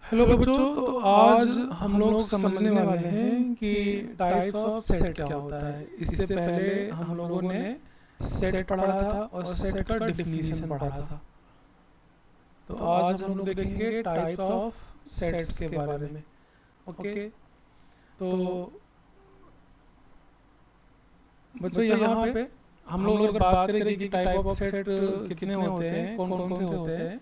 Hello बच्चों, तो आज हम लोग समझने वाले हैं कि टाइप्स ऑफ सेट क्या होता है। इससे पहले हम लोगों ने सेट पढ़ा था और सेट का डिफिनीशन पढ़ा था। तो आज हम लोग देखेंगे टाइप्स ऑफ सेट्स के बारे में। ओके, तो बच्चों यहाँ पे हम लोग अगर बात करेंगे कि टाइप ऑफ सेट कितने होते हैं, कौन कौन से होते हैं,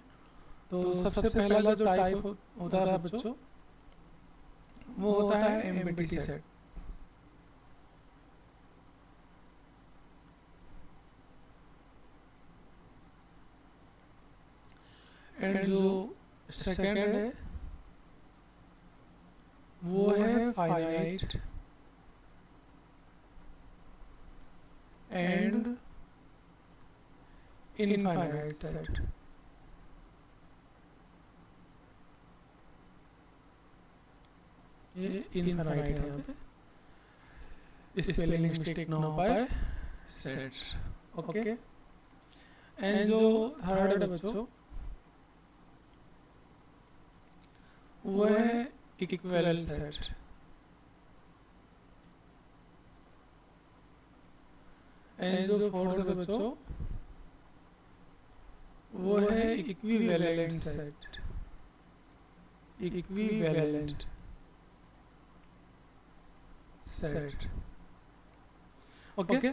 तो सबसे पहला जो टाइप होता है बच्चों, वो होता है एम्प्टी सेट। एंड जो सेकंड है वो है फाइनाइट एंड इनफाइनाइट सेट। ये इनफाइनाइट है यहाँ पे, स्पेलिंग मिस्टेक ना हो पाए। Set okay. एंड जो थर्ड है बच्चों, वो है इक्विवेलेंट सेट। एंड जो फोर्थ है बच्चों, वो है equivalent set. Equivalent set okay.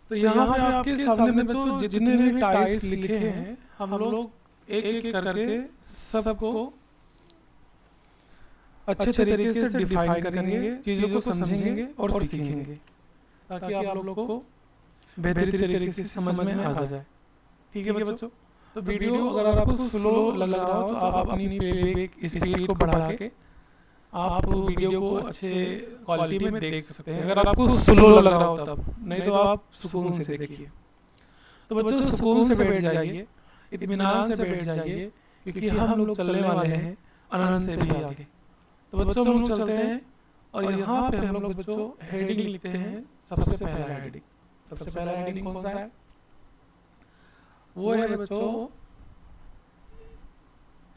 तो यहाँ पे आपके सामने बच्चों जितने भी टाइप्स लिखे हैं, हम लोग एक एक करके सबको अच्छे तरीके से डिफाइन करेंगे, चीज़ों को समझेंगे और सीखेंगे, ताकि आप लोग को बेहतरीन तरीके से समझ में आ जाए। ठीक है बच्चों? तो वीडियो अगर आपको स्लो लग रहा हो तो आप अपनी प्लेबैक स्पीड को बढ़ा के आप वीडियो को अच्छे क्वालिटी में देख सकते हैं। अगर आपको स्लो लग रहा हो तब, नहीं तो आप सुकून से देखिए। तो बच्चों सुकून से बैठ जाइए, इत्मीनान से बैठ जाइए, क्योंकि हम लोग चलने वाले हैं अनंत से भी आगे। तो बच्चों हम लोग चलते हैं और यहाँ पे हम लोग बच्चों हेडिंग लिखते हैं। सबसे पहला हेडिंग, सबसे पहला हेडिंग कौन सा है? वो है बच्चों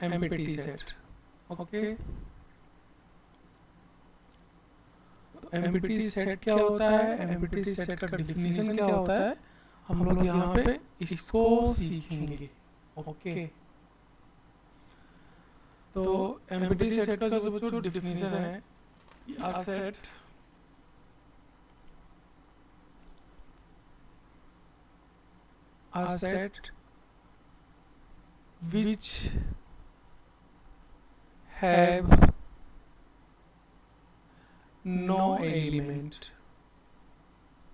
empty set. Okay, empty set क्या होता है, एम्प्टी सेट का डिफिनीशन क्या होता है, हम लोग यहाँ पे इसको सीखेंगे। ओके, तो एम्प्टी सेट का जो बच्चों डिफिनीशन है, a set which have no element,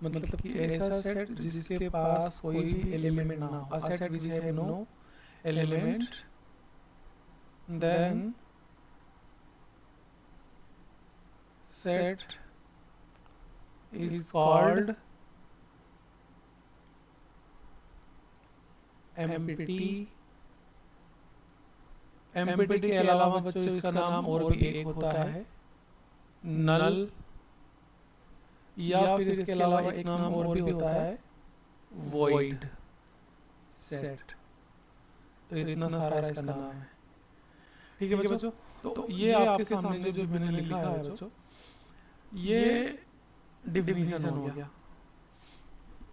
मतलब कि ऐसा सेट जिसके पास कोई भी एलिमेंट ना हो। A set which have no element, then set is called empty. Empty के अलावा बच्चों इसका नाम और भी एक होता है, नल, या फिर इसके अलावा एक नाम और भी होता है वॉइड सेट। तो इतना सारा इसका नाम है। ठीक है बच्चों? तो ये आपके सामने जो मैंने लिखा है बच्चों, ये डिफिनीशन हो गया।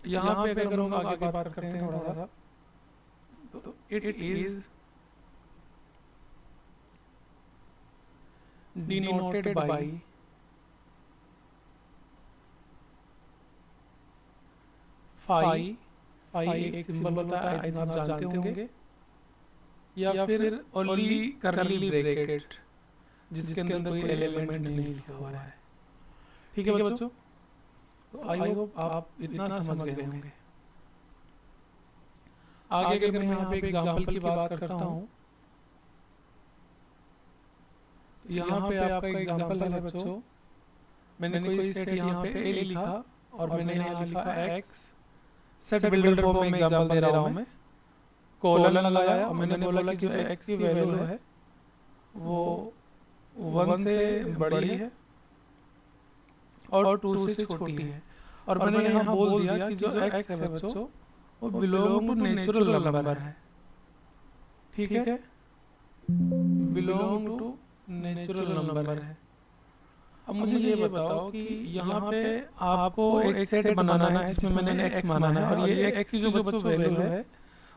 यहाँ पे अगर हम आगे बात करते हैं थोड़ा सा, तो it is denoted by phi. Phi एक सिंबल होता है, आई आप जानते होंगे, या फिर ओनली करली ब्रैकेट, जिसके अंदर कोई एलिमेंट नहीं लिखा हुआ है। ठीक है बच्चों? तो आई होप आप इतना समझ गए होंगे। आगे अगर मैं यहाँ पे एग्जाम्पल की बात करता हूँ, यहाँ पे आपका एग्जाम्पल है बच्चों, मैंने कोई सेट यहाँ पे ए लिखा और मैंने यहाँ लिखा एक्स। सेट बिल्डर फॉर्म में एग्जाम्पल दे रहा हूँ मैं, कोलन लगाया और मैंने बोला कि जो एक्स की वैल्यू है वो 1 से बड़ी है और 2 से छोटी है। और मैंने यहाँ बोल दिया कि जो एक्स है बच्चों वो बिलोंग टू नेचुरल नंबर है। ठीक है? बिलोंग टू नेचुरल नंबर है। अब मुझे ये बताओ कि यहाँ पे आपको एक सेट बनाना है जिसमें मैंने x माना है, और ये x की जो बच्चों वैल्यू है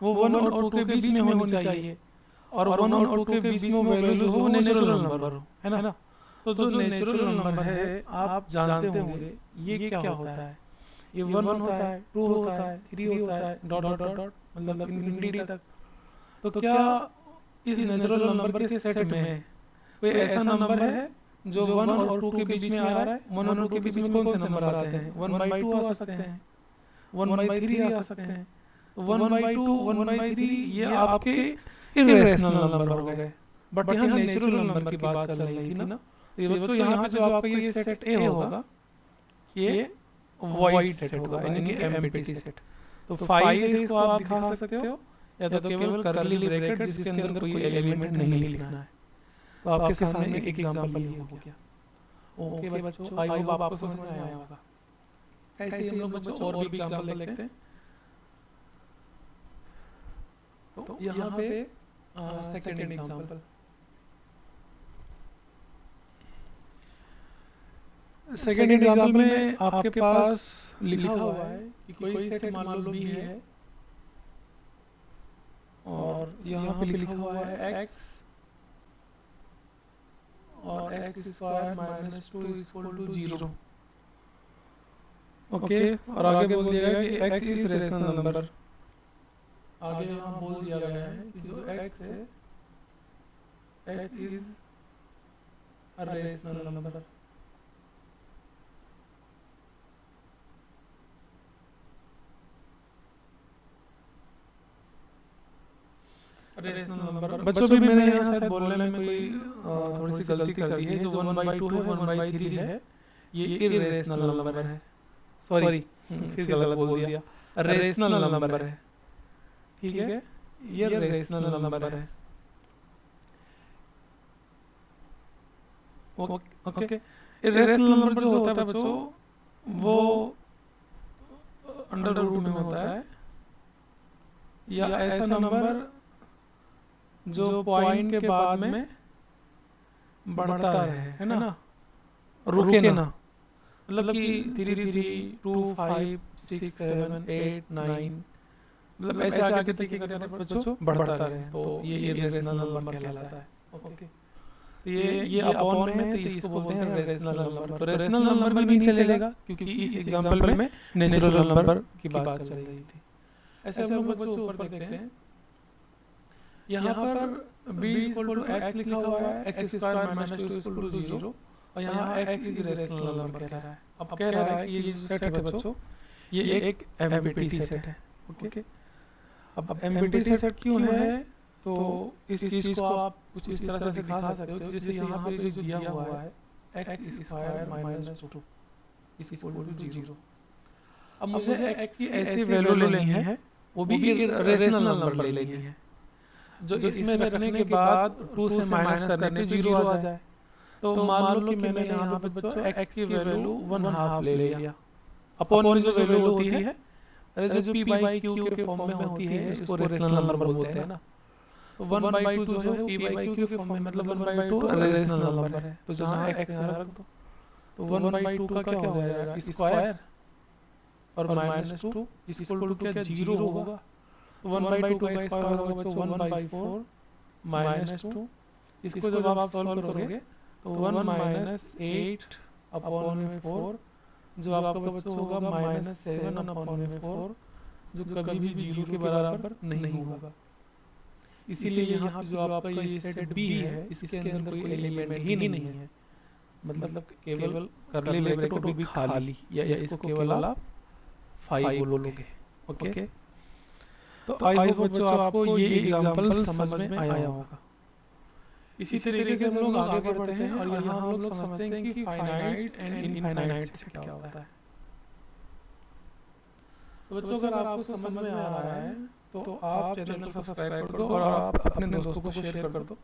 वो 1 और 2 के बीच में होनी चाहिए, और 1 और 2 के बीच में वैल्यूज हो वो नेचुरल नंबर हो, है ना। तो जो नेचुरल नंबर है आप जानते होंगे ये क्या होता है। ये 1 होता है, 2 होता है, 3 होता है, डॉट डॉट डॉट डॉट मतलब इंफिनिटी तक। तो क्या इस नेचुरल नंबर के सेट में कोई ऐसा नंबर है जो 1 और 2 के बीच में आ रहा है? 1 और 2 के बीच में कौन से नंबर आते हैं? 1/2 आ सकते हैं, 1/3 आ सकते हैं। तो 1/2, 1/3 ये आपके इरेशनल नंबर हो गए। बट यहाँ नेचुरल नंबर की बात चल रही थी ना। तो ये बच्चों यहाँ पे जो आपका ये सेट ए होगा ये वॉइड सेट होगा, यानी कि एम्प्टी सेट। तो 5 से इसको आप दिखा सकते हो, या तो केवल करली ब्रैकेट जिसके अंदर कोई एलिमेंट नहीं लिखना है। तो आपके सामने एक एग्जांपल ये हो गया। ओके बच्चों, आई होप आपको समझ में आया होगा। ऐसे ही हम लोग बच्चों और भी एग्जांपल देखते हैं। तो यहाँ पे सेकंड एग्जांपल, सेकंड एग्जांपल में आपके पास लिखा हुआ है कि कोई सेट मान लो बी है, और यहाँ पे लिखा हुआ है x और x² - 2 = 0। ओके, और आगे बोल दिया गया कि x इज रेशनल नंबर। आगे यहाँ बोल दिया गया है कि जो x है x is a rational number. Rational number बच्चों भी मैंने यहाँ शायद बोलने में कोई थोड़ी सी गलती कर दी है। जो 1/2 है, 1/3 है, ये इरेशनल नंबर है। सॉरी, फिर गलत बोल दिया। रेशनल नंबर है, ठीक है, ये रेशनल नंबर है। ओके, रेशनल नंबर जो होता है बच्चों वो अंडर रूट में होता है, या ऐसा नंबर जो पॉइंट के बाद में बढ़ता रहे, है ना, रुके ना। मतलब कि 3 3 2 5 6 7 8 9 मतलब ऐसे आगे तरीके करने पर बच्चों बढ़ता रहे, तो ये रेशनल नंबर कहलाता है। ओके, तो ये अपॉन में है, तो इसको बोलते हैं रेशनल नंबर। तो रेशनल नंबर भी नहीं चलेगा क्योंकि इस एग्जांपल में नेचुरल नंबर की बात चल रही थी। ऐसे हम लोग बच्चों ऊपर देखते हैं, यहाँ पर b = x लिखा हुआ है, x² - 2 = 0, और यहाँ x इज रेशनल नंबर कह रहा है। अब कह रहा है कि ये जो सेट है बच्चों ये एक एम्प्टी सेट है। ओके, अब एम्प्टी सेट क्यों है? तो इस चीज को आप कुछ इस तरह से दिखा सकते हो, जैसे यहाँ पे जो दिया हुआ है x² - 2 = 0। अब मुझे x की ऐसी वैल्यू लेनी है, वो भी रेशनल नंबर लेनी है, जो इसमें रखने के बाद 2 से माइनस करने पे 0 आ जाए। तो मान लो कि मैंने यहाँ पे बच्चों x की वैल्यू 1/2 ले लिया। अपॉन में जो वैल्यू होती है, अरे जो p/q के फॉर्म में होती है इसको रेशनल नंबर बोलते हैं ना। तो 1/2 जो है p/q के फॉर्म में, मतलब 1/2 रेशनल नंबर है। तो जहाँ x यहाँ रख दो, तो 1/2 का क्या हो जाएगा, स्क्वायर, और -2 इक्वल टू क्या 0 होगा। 1/2 का स्क्वायर होगा बच्चों 1/4 -2। इसको जब आप सॉल्व करोगे तो 1 - 8 अपॉन में 4, जो आपका बच्चों होगा -7 अपॉन में 4, जो कभी भी 0 के बराबर नहीं होगा। इसीलिए यहाँ पे जो आपका ये सेट बी है इसके अंदर कोई एलिमेंट ही नहीं है, मतलब केवल करली ब्रैकेट भी खाली, या इसको केवल आप 5 बोलोगे। ओके, तो आई होप बच्चों आपको ये एग्जांपल समझ में आया होगा। इसी तरीके से हम लोग आगे बढ़ते हैं, और यहाँ हम लोग समझते हैं कि फाइनाइट एंड इनफाइनाइट सेट क्या होता है। तो बच्चों अगर आपको समझ में आ रहा है तो आप चैनल को सब्सक्राइब कर दो और आप अपने दोस्तों को शेयर कर दो,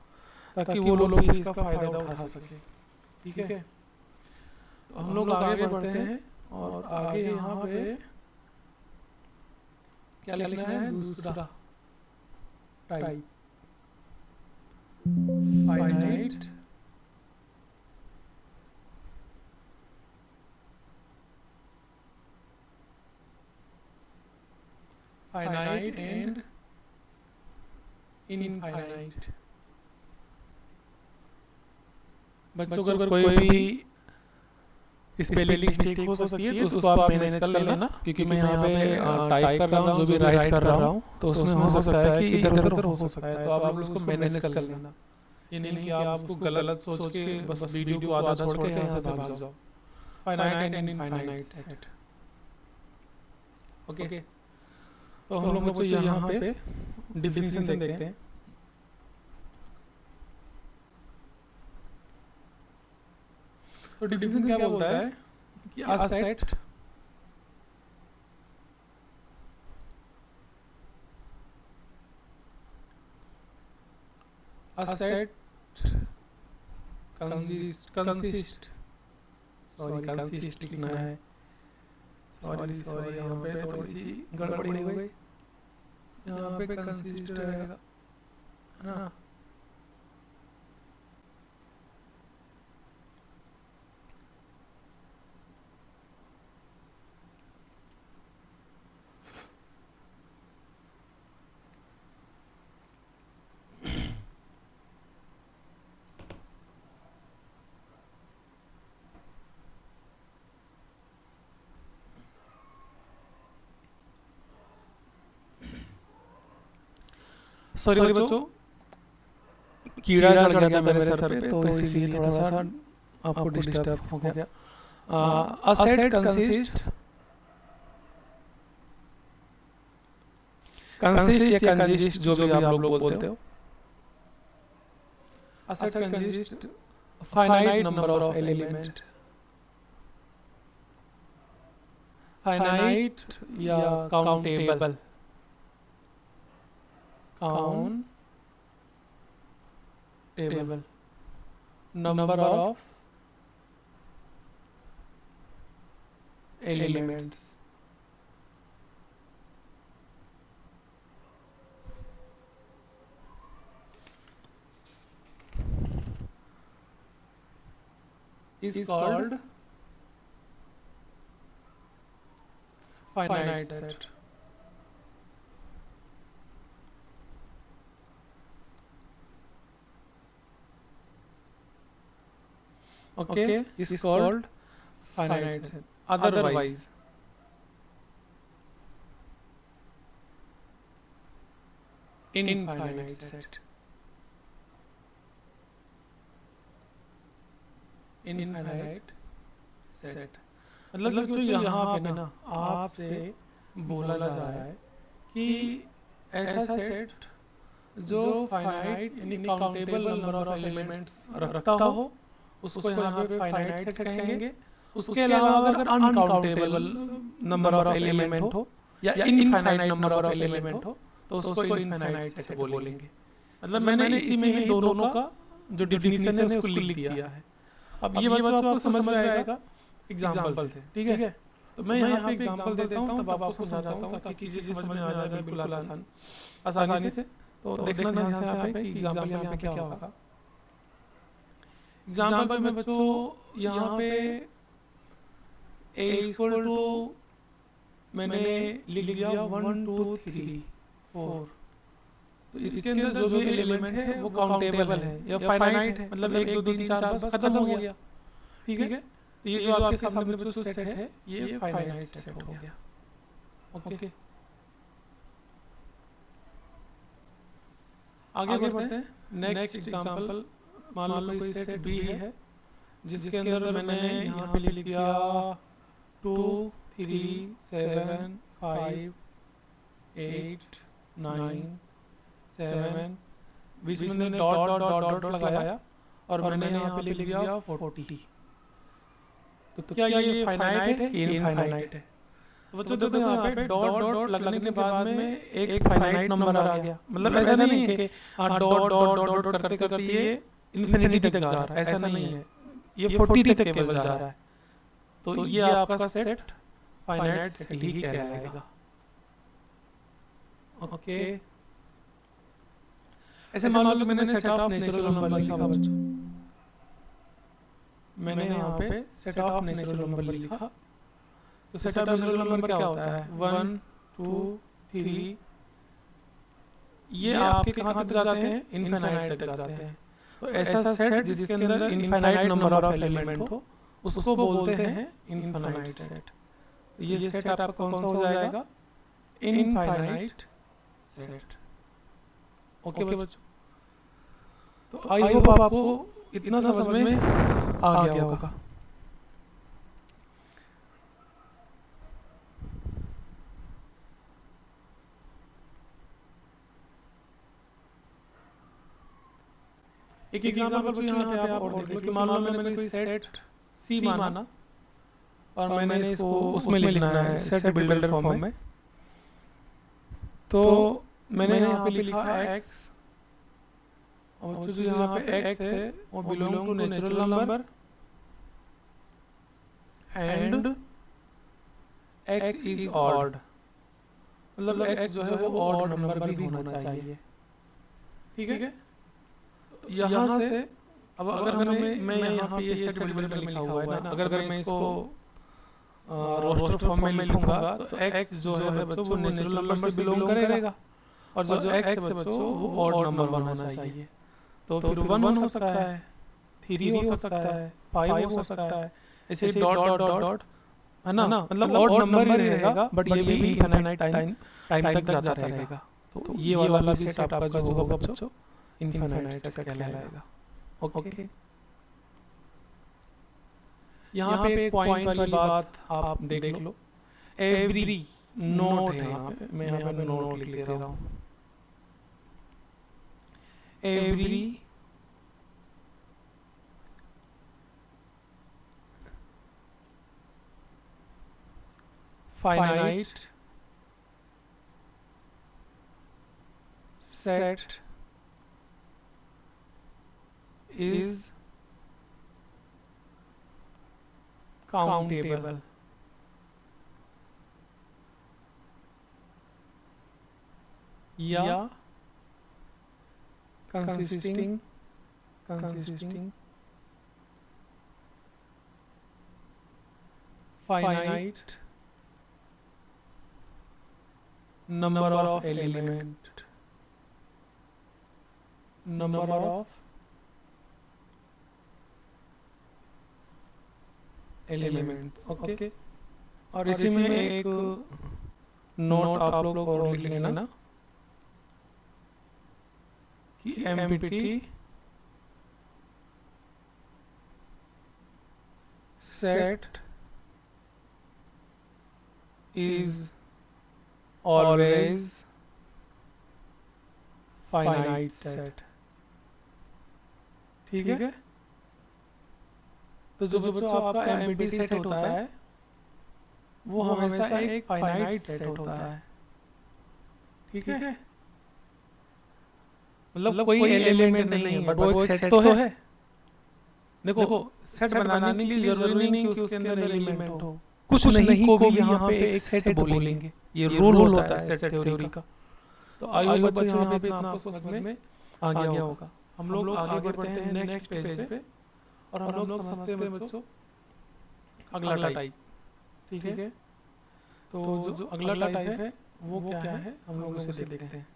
ताकि वो लोग भी इसका फायदा उठा सके। ठीक है, तो हम लोग आगे बढ़ते हैं, और आगे यहाँ पे क्या लिखना है, दूसरा type. Finite finite and infinite. बच्चों अगर कोई भी स्पेलिंग मिस्टेक हो सकती है तो उसको आप मैनेज कर लेना, क्योंकि मैं यहाँ पे टाइप कर रहा हूँ, जो भी राइट कर रहा हूँ, तो उसमें हो सकता है कि इधर उधर हो सकता है, तो आप लोग उसको मैनेज कर लेना। ये नहीं कि आप उसको गलत सोच के बस वीडियो को आधा छोड़ के यहाँ से भाग जाओ। Finite and infinite set. Okay, तो हम लोग बच्चों यहाँ पे डिफिनीशन देखते हैं। तो डिफिनीशन क्या बोलता है कि अ सेट कंसिस्ट लिखना है। सॉरी यहाँ पे थोड़ी सी गड़बड़ी हो गई, यहाँ पे कंसिस्ट रहेगा ना। सॉरी बच्चों, कीड़ा चढ़ गया मेरे सर पे, तो इसीलिए थोड़ा सा आपको डिस्टर्ब हो गया। अ सेट कंसिस्ट या कंसिस्ट जो भी आप लोग बोलते हो। A set consist finite number of element. Finite या countable, countable number of elements. is called finite set। Okay, is called finite set। Otherwise infinite set। Infinite set मतलब जो यहाँ पे ना आपसे बोला जा रहा है कि ऐसा सेट जो फाइनाइट यानी काउंटेबल नंबर ऑफ एलिमेंट्स रखता हो, उसको यहाँ पे फाइनाइट सेट कहेंगे। उसके अलावा अगर अनकाउंटेबल नंबर ऑफ एलिमेंट हो या इनफाइनाइट नंबर ऑफ एलिमेंट हो, तो उसको इनफाइनाइट सेट बोलेंगे। मतलब मैंने इसी में ही दोनों का जो डिफिनीशन है उसको लिख दिया है। अब ये बच्चों आपको समझ में आएगा एग्जाम्पल से, ठीक है? तो मैं यहाँ पे एग्जाम्पल देता हूँ, तब आपको समझाता हूँ ताकि चीजें समझ में आ जाए बिल्कुल आसानी से। तो देखना ध्यान से यहाँ पे कि एग्जाम्पल यहाँ पे क्या होगा। एग्जाम्पल में बच्चों यहाँ पे a इक्वल टू मैंने लिख दिया 1 2 3 4। तो इसके अंदर जो भी एलिमेंट है वो काउंटेबल है या फाइनाइट है, मतलब 1 2 3 4 बस खत्म हो गया, ठीक है? तो ये जो आपके सामने जो सेट है ये फाइनाइट सेट हो गया। ओके, आगे बढ़ते हैं। नेक्स्ट एग्जांपल मान लो कोई सेट बी है जिसके अंदर मैंने यहाँ पे लिख दिया 2 3 7 5 8 9 7, बीच में मैंने डॉट डॉट डॉट डॉट लगाया और मैंने यहाँ पे लिख दिया 40। तो क्या ये फाइनाइट है? ये इनफाइनाइट है। तो बच्चों देखो यहाँ पे डॉट डॉट लगने के बाद में एक फाइनाइट नंबर आ गया। मतलब ऐसा नहीं है कि डॉट डॉट डॉट डॉट करते करते ये इन्फिनिटी तक जा रहा है, ऐसा नहीं है। ये 40 तक केवल जा रहा है। तो ये आपका सेट फाइनाइट सेट ही कहलाएगा। ओके, ऐसे मान लो कि मैंने सेट ऑफ नेचुरल नंबर लिखा बच्चों, मैंने यहाँ पे सेट ऑफ नेचुरल नंबर लिखा। तो सेट ऑफ नेचुरल नंबर क्या होता है, 1 2 3, ये आपके कहाँ तक जाते हैं, इनफाइनाइट तक जाते हैं। तो ऐसा सेट जिसके अंदर इनफाइनाइट नंबर ऑफ एलिमेंट हो उसको बोलते हैं इनफाइनाइट सेट। तो ये सेट आपका कौन सा हो जाएगा, इनफाइनाइट सेट। ओके बच्चों, तो आई होप आपको इतना समझ में आ गया होगा। एक एग्जांपल बच्चों यहाँ पे आप और देख लो कि मान लो मैंने कोई सेट सी माना और मैंने इसको उसमें लिखना है सेट बिल्डर फॉर्म में। तो मैंने यहाँ पे लिखा x, और जो यहाँ पे x है वो belong to natural number and x is odd, मतलब x जो है वो ऑड नंबर भी होना चाहिए। ठीक है, यहाँ से अब अगर मैं यहाँ पे ये सेट बिल्डर में लिखा हुआ है ना, अगर मैं इसको रोस्टर फॉर्म में लिखूंगा तो x जो है बच्चों वो नेचुरल नंबर से बिलोंग करेगा, और जो x है बच्चों वो ऑड नंबर होना चाहिए। तो फिर 1 हो सकता है, 3 हो सकता है, 5 हो सकता है, ऐसे डॉट डॉट डॉट डॉट, है ना, मतलब ऑड नंबर ही रहेगा, बट ये भी इनफाइनाइट टाइम तक जाता रहेगा। तो ये वाला सेट आपका जो होगा बच्चों इनफाइनाइट सेट कहलाएगा। ओके, यहाँ पे एक पॉइंट वाली बात आप देख लो, एवरी नोट है यहाँ पे, मैं यहाँ पे नोट लिख दे रहा हूँ, every finite set is countable। या consisting finite number of element, number of element. Okay, और इसी में एक नोट आप लोग और लिख लेना कि empty set is always finite set. ठीक है, तो जो बच्चों आपका एम्प्टी सेट होता है वो हमेशा एक फाइनाइट सेट होता है। ठीक है, मतलब कोई एलिमेंट नहीं है बट वो एक सेट तो है। देखो सेट बनाने के लिए जरूरी नहीं कि उसके अंदर एलिमेंट हो, कुछ नहीं को भी यहाँ पे एक सेट बोलेंगे, ये रूल होता है सेट थ्योरी का। तो आइए बच्चों यहाँ पे इतना आपको समझ में आ गया होगा। हम लोग आगे बढ़ते हैं नेक्स्ट पेज पे, और हम लोग समझते हैं बच्चों अगला टाइप। ठीक है, तो जो अगला टाइप है वो क्या है हम लोग उसे देखते हैं।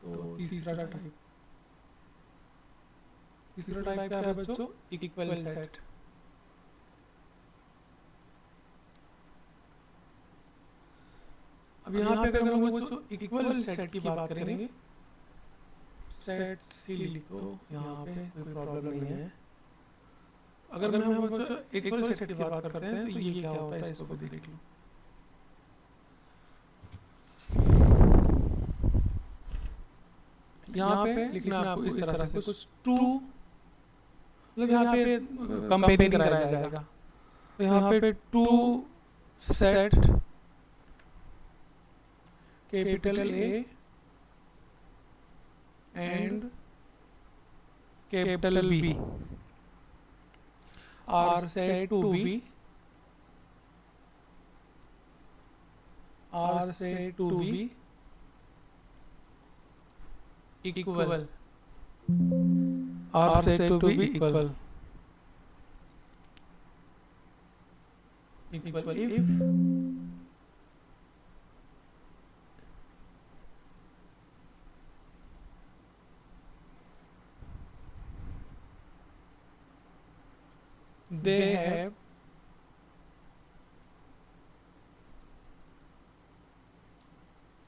तो तीसरा टाइप क्या है बच्चों, इक्वल सेट। अब यहाँ पे अगर हम बच्चों इक्वल सेट की बात करेंगे, सेट सी लिखो यहाँ पे, कोई प्रॉब्लम नहीं है। अगर हम बच्चों इक्वल सेट की बात करते हैं तो ये क्या होता है इसको भी देख लो। यहाँ पे लिखना आपको इस तरह से कुछ टू, मतलब यहाँ पे कंपेयरिंग कराया जाएगा। तो यहाँ पे two set capital A and capital B are said to be, are said to be equal are said to be equal if they have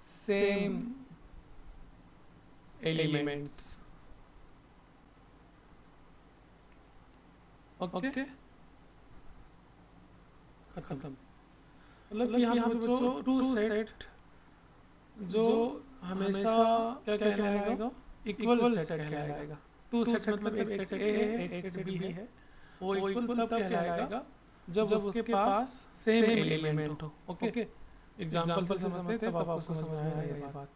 same elements. Okay खत्म। मतलब यहाँ पे बच्चों टू सेट जो हमेशा क्या कहलाएगा, इक्वल सेट कहलाएगा। टू सेट मतलब एक सेट ए है एक सेट बी है, वो इक्वल तब कहलाएगा जब उसके पास सेम एलिमेंट हो। ओके एग्जांपल से समझते हैं तब आपको समझ में आएगा ये बात।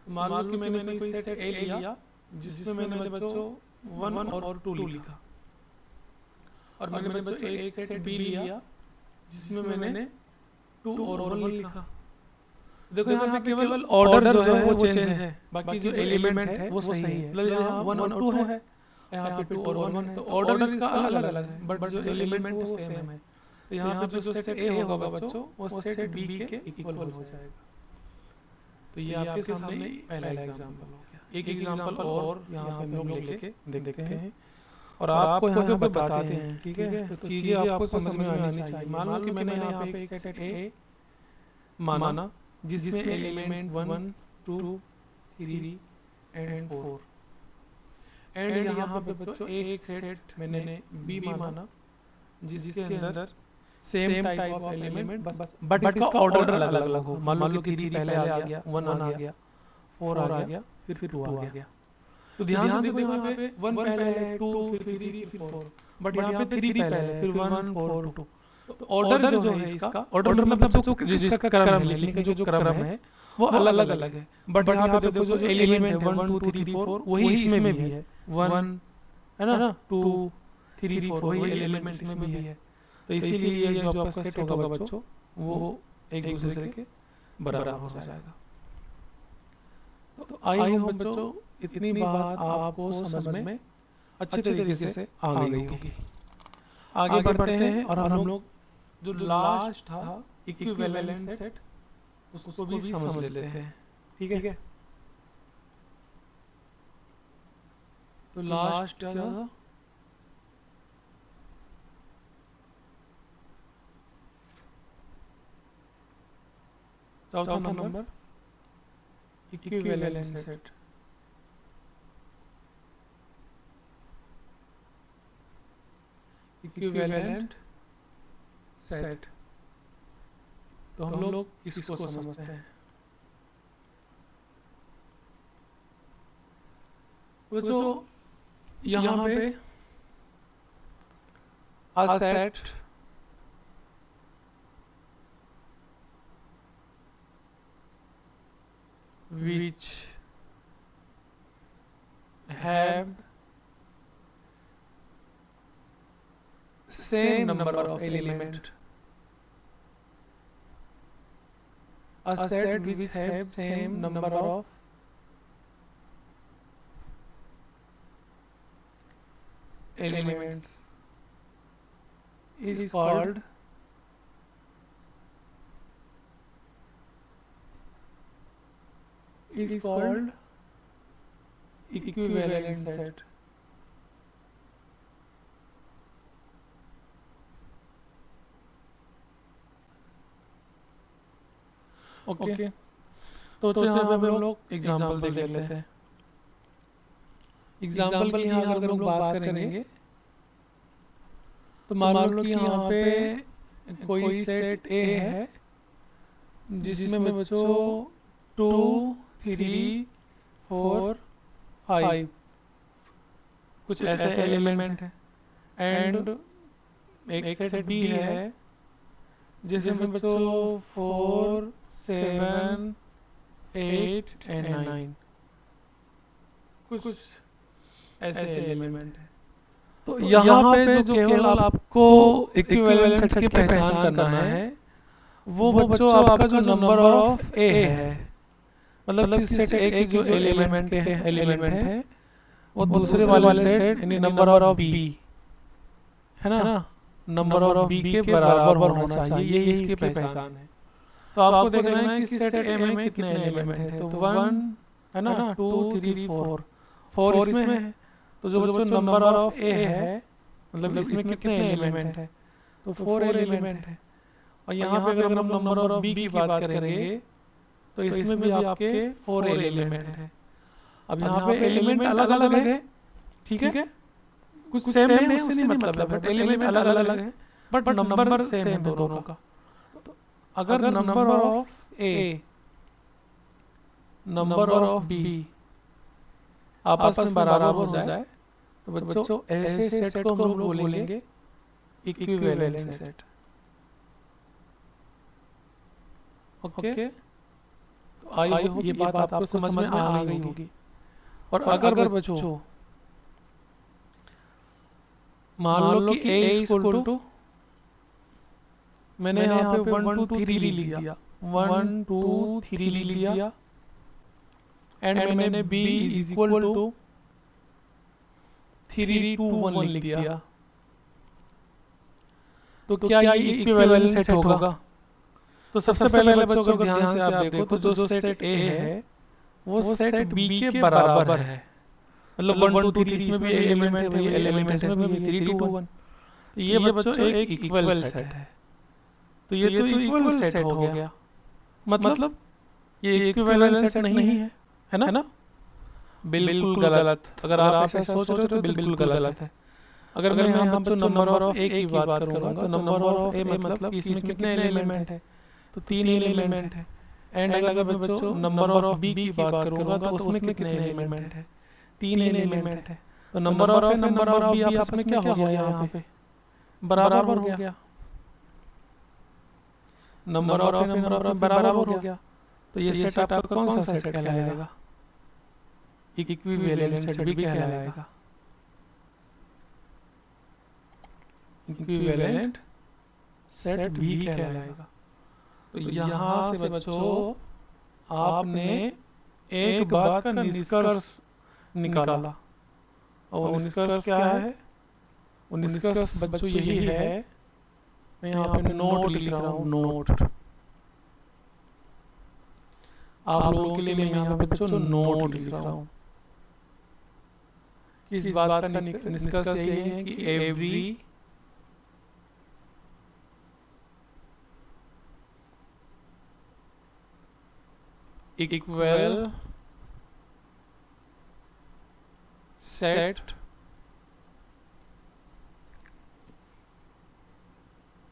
मान लो कि मैंने कोई सेट ए लिया जिसमें मैंने बच्चों 1 और 2 लिखा, और मैंने बच्चों एक सेट बी लिया जिसमें मैंने 2 और 1 लिखा। देखो यहाँ पे केवल ऑर्डर जो है वो चेंज है, बाकी जो एलिमेंट है वो सही है। मतलब यहाँ 1 और 2 है, यहाँ पे 2 और 1 है, तो ऑर्डर इसका अलग अलग है बट जो एलिमेंट है वो सेम है। तो यहाँ पे जो सेट ए होगा बच्चों वो सेट बी के इक्वल हो जाएगा। तो ये आपके सामने पहला एग्जांपल हो गया। एक एग्जांपल और यहाँ पे हम लोग लेके देखते हैं और आपको यहाँ पे बताते हैं, ठीक है। तो चीजें आपको समझ में आनी चाहिए। मान लो कि मैंने यहाँ पे एक सेट ए माना जिसमें एलिमेंट 1 2 3 एंड 4, एंड यहाँ पे बच्चों एक सेट मैंने बी माना जिसके अंदर same type of element but इसका ऑर्डर अलग अलग हो। मान लो कि 3 पहले आ गया, 1 आ गया, 4 आ गया, फिर 2 आ गया। तो ध्यान से देखो यहाँ पे 1 पहले है, 2 फिर 3 फिर 4, बट यहाँ पे 3 पहले है, फिर 1 4 2। तो ऑर्डर जो है इसका, ऑर्डर मतलब जिसका क्रम है, लिखने का जो क्रम है वो अलग अलग है। बट यहाँ पे देखो जो एलिमेंट है 1 2 3 4 वही इसमें भी है, 1 है ना, 2 3 4 वही एलिमेंट इसमें भी है। तो इसीलिए ये जो आपका सेट होगा बच्चों वो एक दूसरे के बराबर हो जाएगा। तो आई होप बच्चों इतनी बात आपको समझ में अच्छे तरीके से आ गई होगी। आगे बढ़ते हैं और हम लोग जो लास्ट था इक्विवेलेंट सेट उसको भी समझ लेते हैं, ठीक है। तो लास्ट क्या था, चौथा number equivalent set. Equivalent set तो हम लोग इसको समझते हैं। वो जो यहाँ पे a set which have same number of element, a set which have same number of elements is called equivalent set. Okay तो यहाँ पे हम लोग एग्जांपल देख लेते हैं। एग्जांपल की यहाँ अगर हम लोग बात करेंगे तो मान लो कि यहाँ पे कोई सेट ए है जिसमें बच्चों 2 3 4 5 कुछ ऐसे एलिमेंट है, एंड एक सेट बी है जिसमें बच्चों 4 7 8 एंड 9 कुछ ऐसे एलिमेंट है। तो यहाँ पे जो केवल आपको इक्विवेलेंट सेट की पहचान करना है वो बच्चों आपका जो नंबर ऑफ ए है मतलब कि सेट ए की जो एलिमेंट है वो दूसरे वाले सेट यानी नंबर ऑफ बी है ना, नंबर ऑफ बी के बराबर होना चाहिए, ये इसकी पहचान है। तो आपको देखना है कि सेट ए में कितने एलिमेंट हैं, तो 1 है ना, 2 3 4 4 इसमें है। तो जो बच्चों नंबर ऑफ ए है मतलब इसमें कितने एलिमेंट है, तो 4 एलिमेंट है। और यहाँ पे अगर हम नंबर ऑफ बी की बात करेंगे तो इसमें भी आपके 4 एलिमेंट है। अब यहाँ पे एलिमेंट अलग अलग है, ठीक है, कुछ सेम है उससे नहीं मतलब है, बट एलिमेंट अलग अलग है, बट नंबर सेम है दोनों का। तो अगर number of A number of B आपस में बराबर हो जाए तो बच्चों ऐसे सेट को हम लोग बोलेंगे इक्विवेलेंट सेट। ओके, तो आई होप ये बात आपको समझ में आ गई होगी। और अगर बच्चों मान लो कि a इक्वल टू मैंने यहाँ पे 1 2 3 लिख दिया, 1 2 3 लिख दिया, एंड मैंने b इज इक्वल टू 3 2 1 लिख दिया, तो क्या ये इक्विवेलेंट सेट होगा? तो सबसे पहले बच्चों अगर ध्यान से आप देखो तो जो सेट ए है वो सेट बी के बराबर है, मतलब 1 2 3 इसमें भी एलिमेंट है, वही एलिमेंट इसमें भी 3 2 1। तो ये बच्चों एक इक्वल सेट है। तो ये तो इक्वल सेट हो गया, मतलब ये इक्विवेलेंट सेट नहीं है ना? बिल्कुल गलत। अगर आप ऐसा सोच रहे हो तो बिल्कुल गलत है। अगर मैं यहाँ बच्चों नंबर ऑफ ए की बात करूंगा तो नंबर ऑफ ए मतलब इसमें कितने एलिमेंट है, तो 3 एलिमेंट है। एंड अगर मैं बच्चों नंबर ऑफ बी की बात करूंगा तो उसमें कितने एलिमेंट है, 3 एलिमेंट है। तो number of A number of B आपस में क्या हो गया, यहाँ पे बराबर हो गया। Number of A number of बराबर हो गया, तो ये सेट आपका कौन सा सेट कहलाएगा? इक्विवेलेंट सेट भी कहलाएगा। इक्विवेलेंट सेट भी कहलाएगा। तो यहाँ से बच्चों आपने एक बात का निष्कर्ष निकाला, और वो निष्कर्ष क्या है? वो निष्कर्ष बच्चों यही है, मैं यहाँ पे नोट लिख रहा हूँ, नोट आप लोगों के लिए मैं यहाँ पे बच्चों नोट लिख रहा हूँ। इस बात का निष्कर्ष यही है कि every equal set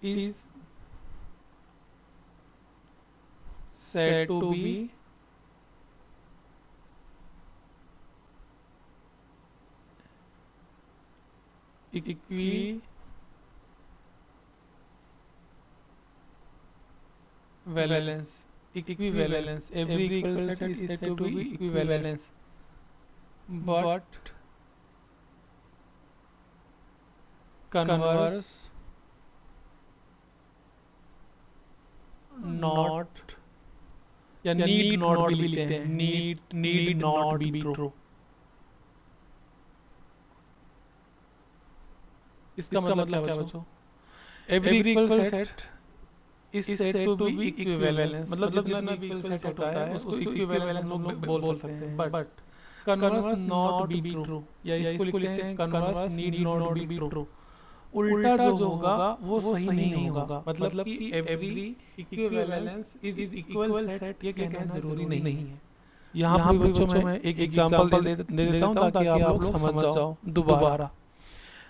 is said to be equivalence. Every equal set is said to be equivalence, but converse not या नीड नॉट भी लिखते हैं, नीड नॉट बी ट्रू। इसका मतलब क्या बच्चों? Every equal set is said to be equivalence, मतलब जितना भी इक्वल सेट होता है उसको इक्विवेलेंस हम लोग बोल सकते हैं। But converse not be true, या इसको लिखते हैं converse need not be true. उल्टा जो होगा वो सही नहीं होगा, मतलब कि every equivalence is equal set, ये कहना जरूरी नहीं है। यहाँ पे बच्चों मैं एक एग्जांपल दे देता हूँ ताकि आप लोग समझ जाओ दोबारा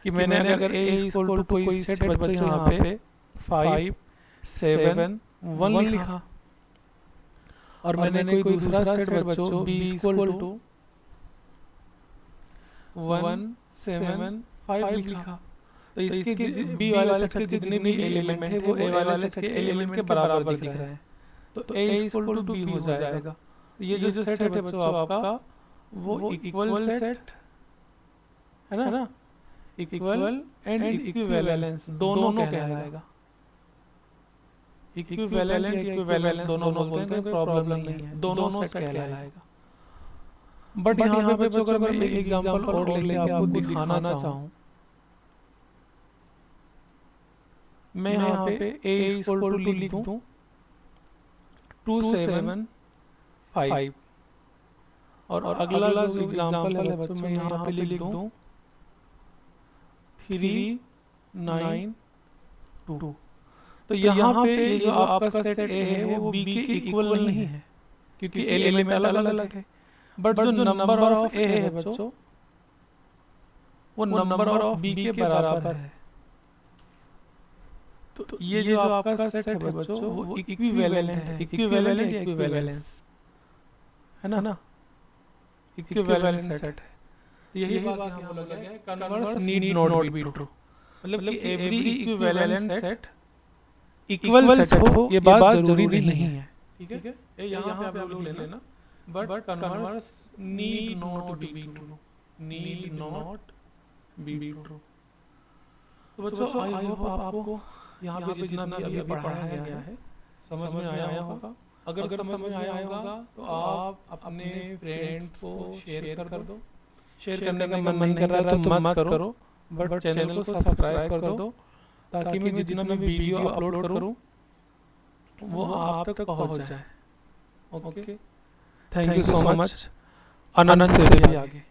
कि मैंने अगर a इक्वल टू कोई सेट बच्चों यहाँ पे 5 7 1 लिखा, और मैंने कोई दूसरा सेट बच्चों b इक्वल टू 1 7 5 लिखा, तो इसके बी वाले सेट के जितने भी एलिमेंट है वो ए वाले सेट के एलिमेंट के बराबर दिख रहे हैं, तो a इक्वल टू बी हो जाएगा। ये जो सेट है बच्चों आपका वो इक्वल सेट है ना, इक्वल एंड इक्विवेलेंस दोनों कहलाएगा। इक्विवेलेंट या इक्विवेलेंस दोनों बोलते हैं, कोई प्रॉब्लम नहीं है, दोनों सेट कहलाएगा। बट यहाँ पे बच्चों अगर मैं एक एग्जांपल और लेके आपको दिखाना चाहूँ, मैं यहाँ पे a इक्वल टू लिख दूँ 275 और अगला जो एग्जांपल है बच्चों मैं यहाँ पे लिख दूँ 392। तो यहाँ पे ये जो आपका सेट A है वो B के इक्वल नहीं है क्योंकि एलिमेंट अलग अलग है, बट जो नंबर ऑफ A है बच्चों वो नंबर ऑफ B के बराबर है। तो ये जो आपका सेट है बच्चों वो इक्विवेलेंट है, इक्विवेलेंट या इक्विवेलेंस है ना, इक्विवेलेंट सेट है। यही बात यहाँ बोला गया है, converse need not be true, मतलब कि every equivalent set equal set हो ये बात जरूरी नहीं है। ठीक है, ये यहाँ पे आप लोग ले लेना, but converse need not be true, need not be true. तो बच्चों आई होप आपको यहाँ पे जितना भी अभी पढ़ाया गया है समझ में आया होगा। अगर समझ में आया होगा तो आप अपने फ्रेंड्स को शेयर कर दो। शेयर करने का मन नहीं कर रहा है तो मत करो, बट चैनल को सब्सक्राइब कर दो ताकि मैं जितना मैं वीडियो अपलोड करूं वो आप तक पहुंच जाए। Okay, thank you so much. आनंद से भी आगे।